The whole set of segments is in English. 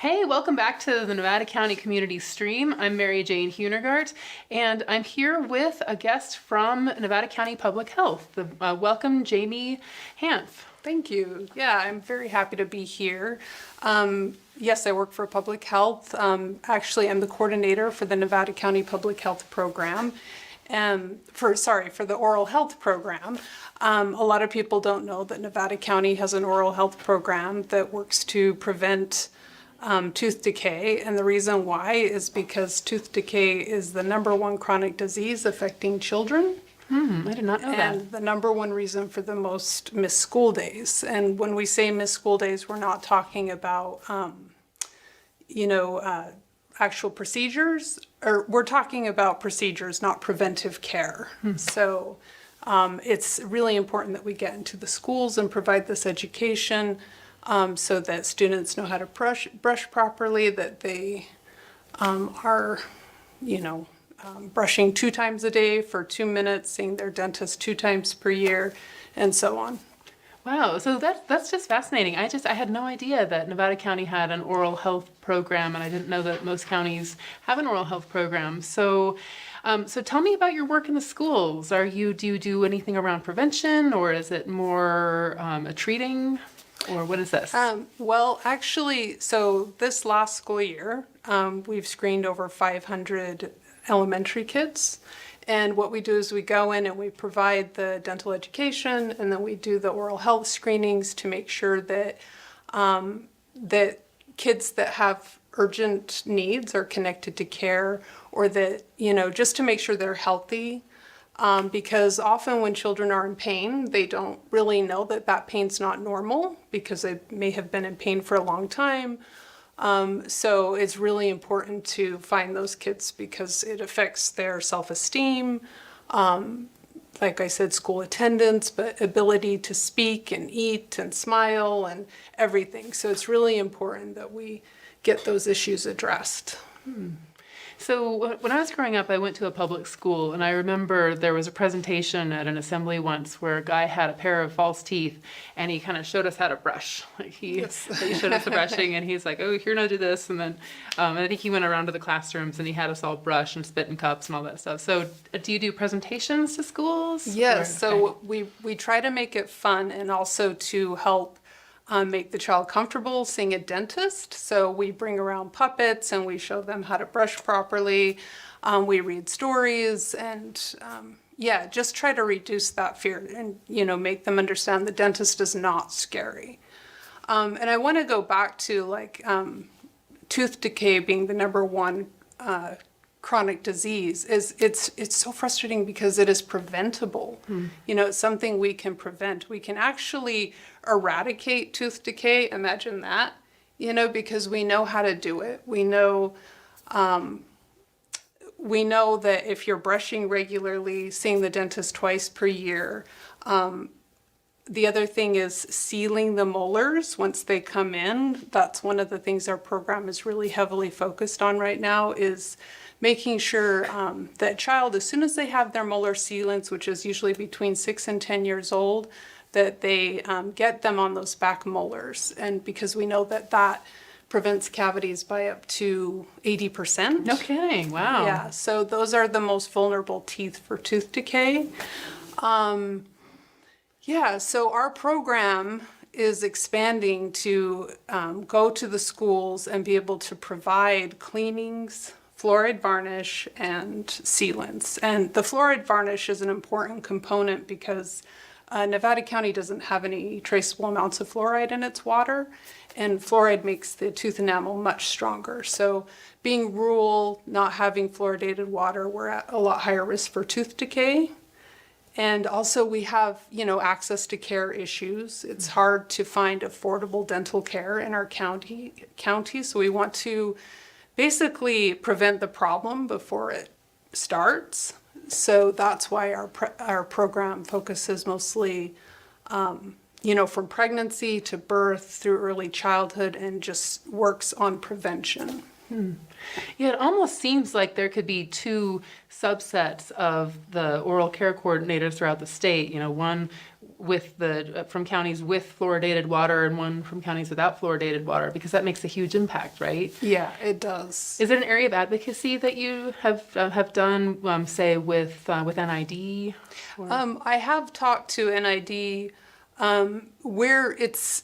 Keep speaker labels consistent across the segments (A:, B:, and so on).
A: Hey, welcome back to the Nevada County Community Stream. I'm Mary Jane Hunegart, and I'm here with a guest from Nevada County Public Health. Welcome, Jamie Hanf.
B: Thank you. Yeah, I'm very happy to be here. Yes, I work for public health. Actually, I'm the coordinator for the Nevada County Public Health Program. For the oral health program. A lot of people don't know that Nevada County has an oral health program that works to prevent tooth decay, and the reason why is because tooth decay is the #1 chronic disease affecting children.
A: I did not know that.
B: And the #1 reason for the most missed school days. And when we say missed school days, we're not talking about, actual procedures, or we're talking about procedures, not preventive care. So it's really important that we get into the schools and provide this education so that students know how to brush properly, that they are, brushing 2 times a day for 2 minutes, seeing their dentist 2 times per year, and so on.
A: Wow, so that's just fascinating. I had no idea that Nevada County had an oral health program, and I didn't know that most counties have an oral health program. So tell me about your work in the schools. Do you do anything around prevention, or is it more a treating, or what is this?
B: Well, actually, so this last school year, we've screened over 500 elementary kids. And what we do is we go in and we provide the dental education, and then we do the oral health screenings to make sure that that kids that have urgent needs are connected to care, or that, just to make sure they're healthy. Because often when children are in pain, they don't really know that pain's not normal because they may have been in pain for a long time. So it's really important to find those kids because it affects their self-esteem, like I said, school attendance, but ability to speak and eat and smile and everything. So it's really important that we get those issues addressed.
A: So when I was growing up, I went to a public school, and I remember there was a presentation at an assembly once where a guy had a pair of false teeth, and he kind of showed us how to brush. He showed us the brushing, and he's like, "Oh, here, now do this," and then I think he went around to the classrooms and he had us all brush and spit in cups and all that stuff. So do you do presentations to schools?
B: Yes.
A: Or,
B: okay. So we try to make it fun and also to help make the child comfortable seeing a dentist. So we bring around puppets and we show them how to brush properly. We read stories and just try to reduce that fear and, make them understand the dentist is not scary. And I want to go back to tooth decay being the #1 chronic disease. It's so frustrating because it is preventable. It's something we can prevent. We can actually eradicate tooth decay. Imagine that, because we know how to do it. We know that if you're brushing regularly, seeing the dentist twice per year. The other thing is sealing the molars once they come in. That's one of the things our program is really heavily focused on right now, is making sure that child, as soon as they have their molar sealants, which is usually between 6 and 10 years old, that they get them on those back molars. And because we know that prevents cavities by up to 80%.
A: No kidding, wow.
B: Yeah, so those are the most vulnerable teeth for tooth decay. So our program is expanding to go to the schools and be able to provide cleanings, fluoride varnish, and sealants. And the fluoride varnish is an important component because Nevada County doesn't have any traceable amounts of fluoride in its water, and fluoride makes the tooth enamel much stronger. So being rural, not having fluoridated water, we're at a lot higher risk for tooth decay. And also we have, access to care issues. It's hard to find affordable dental care in our county, so we want to basically prevent the problem before it starts. So that's why our program focuses mostly, from pregnancy to birth through early childhood, and just works on prevention.
A: Yeah, it almost seems like there could be two subsets of the oral care coordinators throughout the state. You know, one with the from counties with fluoridated water and one from counties without fluoridated water, because that makes a huge impact, right?
B: Yeah, it does.
A: Is it an area of advocacy that you have done, say with NID?
B: I have talked to NID where it's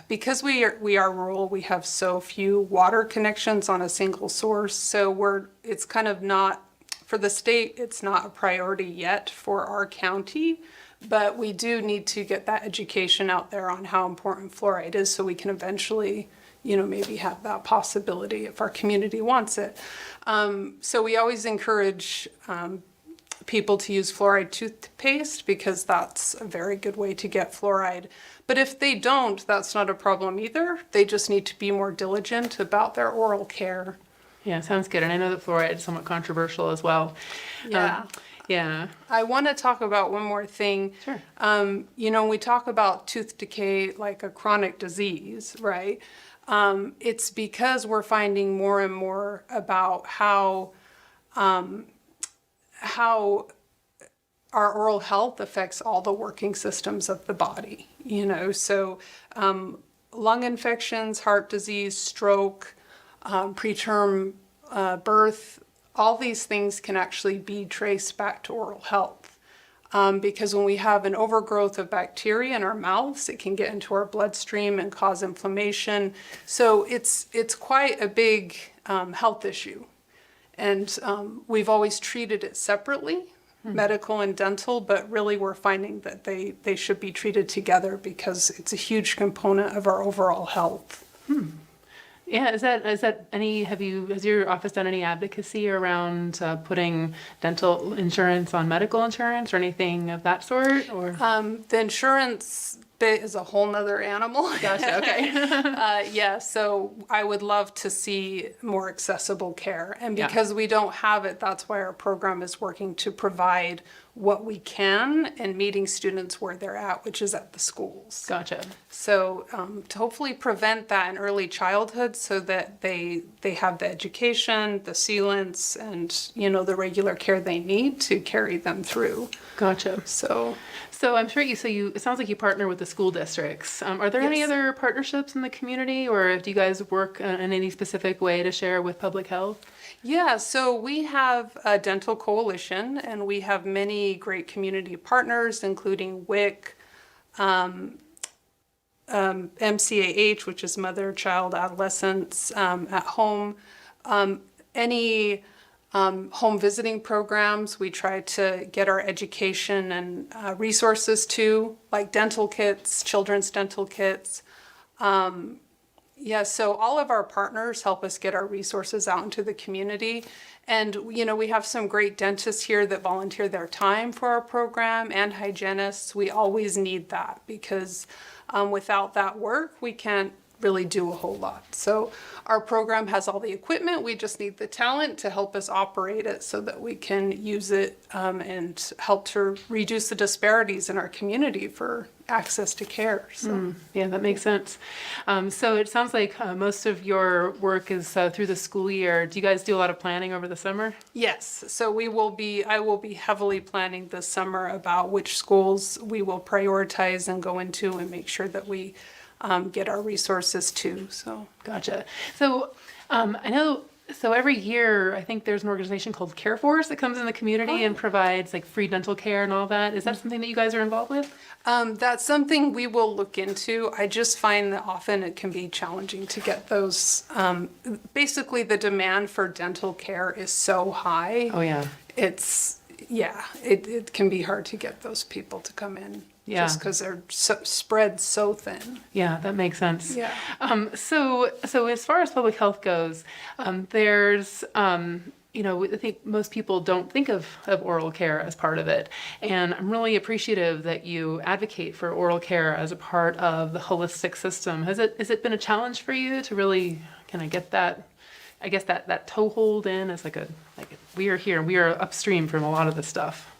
B: because we are rural. We have so few water connections on a single source, so it's kind of not for the state. It's not a priority yet for our county, but we do need to get that education out there on how important fluoride is, so we can eventually, maybe have that possibility if our community wants it. So we always encourage people to use fluoride toothpaste because that's a very good way to get fluoride. But if they don't, that's not a problem either. They just need to be more diligent about their oral care.
A: Yeah, sounds good. And I know that fluoride is somewhat controversial as well.
B: Yeah.
A: Yeah.
B: I want to talk about one more thing.
A: Sure.
B: When we talk about tooth decay like a chronic disease, right? It's because we're finding more and more about how our oral health affects all the working systems of the body, so lung infections, heart disease, stroke, preterm birth, all these things can actually be traced back to oral health. Because when we have an overgrowth of bacteria in our mouths, it can get into our bloodstream and cause inflammation. So it's quite a big health issue. And we've always treated it separately, medical and dental, but really we're finding that they should be treated together because it's a huge component of our overall health.
A: Yeah, has your office done any advocacy around putting dental insurance on medical insurance or anything of that sort? Or
B: the insurance bit is a whole nother animal.
A: Gotcha, okay.
B: Yeah, so I would love to see more accessible care. And because we don't have it, that's why our program is working to provide what we can and meeting students where they're at, which is at the schools.
A: Gotcha.
B: So to hopefully prevent that in early childhood so that they have the education, the sealants, and the regular care they need to carry them through.
A: Gotcha.
B: So
A: I'm sure it sounds like you partner with the school districts. Are there any
B: Yes.
A: other partnerships in the community, or do you guys work in any specific way to share with public health?
B: Yeah, so we have a dental coalition and we have many great community partners, including WIC, MCAH, which is Mother, Child, Adolescents at Home. Any home visiting programs, we try to get our education and resources to, like dental kits, children's dental kits. So all of our partners help us get our resources out into the community. And, we have some great dentists here that volunteer their time for our program and hygienists. We always need that because without that work, we can't really do a whole lot. So our program has all the equipment. We just need the talent to help us operate it so that we can use it and help to reduce the disparities in our community for access to care. So.
A: Yeah, that makes sense. So it sounds like most of your work is through the school year. Do you guys do a lot of planning over the summer?
B: Yes, so I will be heavily planning this summer about which schools we will prioritize and go into and make sure that we get our resources to. So
A: Gotcha. So I know. So every year, I think there's an organization called CareForce that comes in the community and provides like free dental care and all that. Is that something that you guys are involved with?
B: that's something we will look into. I just find that often it can be challenging to get those. Basically, the demand for dental care is so high.
A: Oh yeah.
B: It can be hard to get those people to come in.
A: Yeah.
B: Just because they're spread so thin.
A: Yeah, that makes sense.
B: Yeah.
A: So as far as public health goes, there's, I think most people don't think of oral care as part of it. And I'm really appreciative that you advocate for oral care as a part of the holistic system. Has it been a challenge for you to really kind of get that, I guess that toehold in as we are here, we are upstream from a lot of this stuff?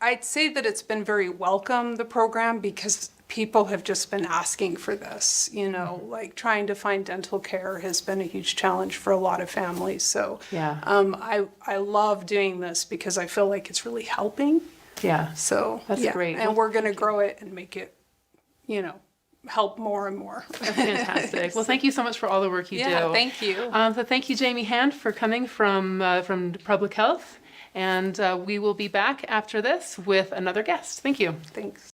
B: I'd say that it's been very welcome, the program, because people have just been asking for this, you know, like trying to find dental care has been a huge challenge for a lot of families. So
A: Yeah.
B: I love doing this because I feel like it's really helping.
A: Yeah.
B: So
A: That's
B: yeah,
A: great.
B: and
A: Well,
B: we're going to grow it and make it, you know, help more and more.
A: That's fantastic. Well, thank you so much for all the work you do.
B: Yeah, thank you.
A: So thank you, Jamie Hanf, for coming from Public Health. And we will be back after this with another guest. Thank you.
B: Thanks.